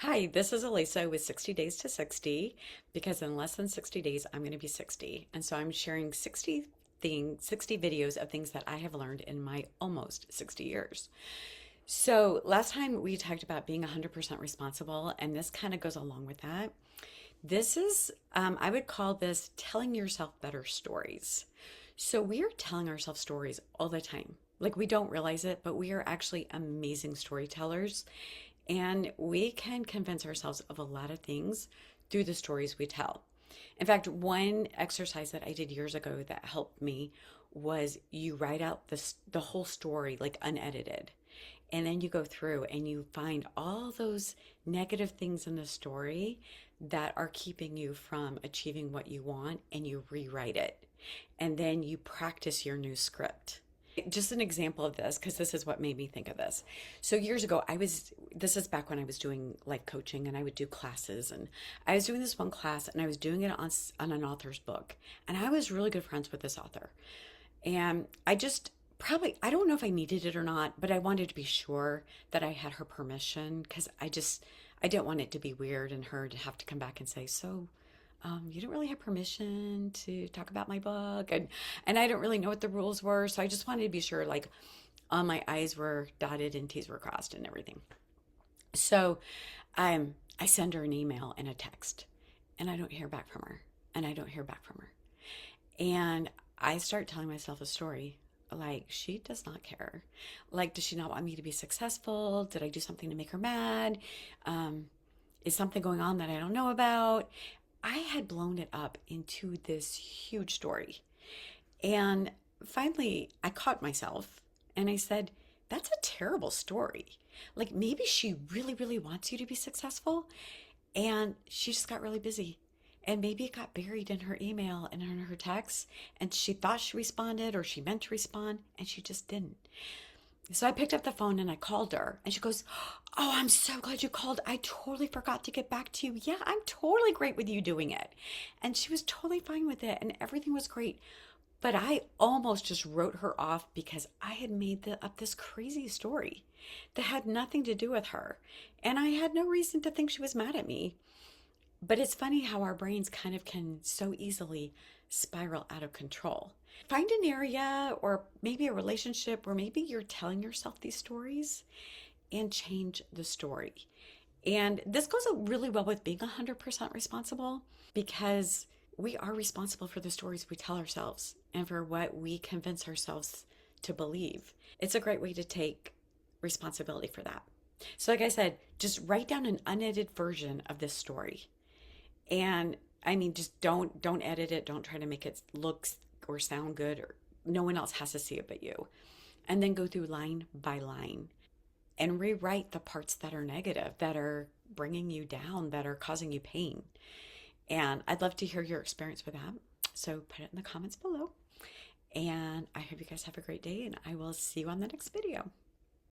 Hi, this is Elisa with 60 Days to 60 because in less than 60 days, I'm going to be 60. And so I'm sharing 60 videos of things that I have learned in my almost 60 years. So last time we talked about being 100% responsible, and this kind of goes along with that. I would call this telling yourself better stories. So we are telling ourselves stories all the time. Like we don't realize it, but we are actually amazing storytellers. And we can convince ourselves of a lot of things through the stories we tell. In fact, one exercise that I did years ago that helped me was you write out the whole story like unedited. And then you go through and you find all those negative things in the story that are keeping you from achieving what you want and you rewrite it. And then you practice your new script. Just an example of this, because this is what made me think of this. So years ago, this is back when I was doing like coaching and I would do classes. And I was doing this one class and I was doing it on an author's book. And I was really good friends with this author. And I don't know if I needed it or not, but I wanted to be sure that I had her permission because I didn't want it to be weird and her to have to come back and say, so you don't really have permission to talk about my book, and I don't really know what the rules were, so I just wanted to be sure, like, all my I's were dotted and T's were crossed and everything. So, I send her an email and a text, and I don't hear back from her, and I don't hear back from her, and I start telling myself a story. Like, she does not care. Like, does she not want me to be successful? Did I do something to make her mad? Um, is something going on that I don't know about? I had blown it up into this huge story. And finally, I caught myself and I said, that's a terrible story. Like maybe she really, really wants you to be successful and she just got really busy. And maybe it got buried in her email and in her text, and she thought she responded or she meant to respond, and she just didn't. So I picked up the phone and I called her, and she goes, oh, I'm so glad you called. I totally forgot to get back to you. Yeah, I'm totally great with you doing it. And she was totally fine with it, and everything was great. But I almost just wrote her off because I had made up this crazy story that had nothing to do with her. And I had no reason to think she was mad at me. But it's funny how our brains kind of can so easily spiral out of control. Find an area or maybe a relationship where maybe you're telling yourself these stories and change the story. And this goes really well with being 100% responsible because we are responsible for the stories we tell ourselves and for what we convince ourselves to believe. It's a great way to take responsibility for that. So, like I said, just write down an unedited version of this story. And I mean, just don't edit it. Don't try to make it look or sound good, or no one else has to see it but you. And then go through line by line and rewrite the parts that are negative, that are bringing you down, that are causing you pain. And I'd love to hear your experience with that. So put it in the comments below. And I hope you guys have a great day, and I will see you on the next video.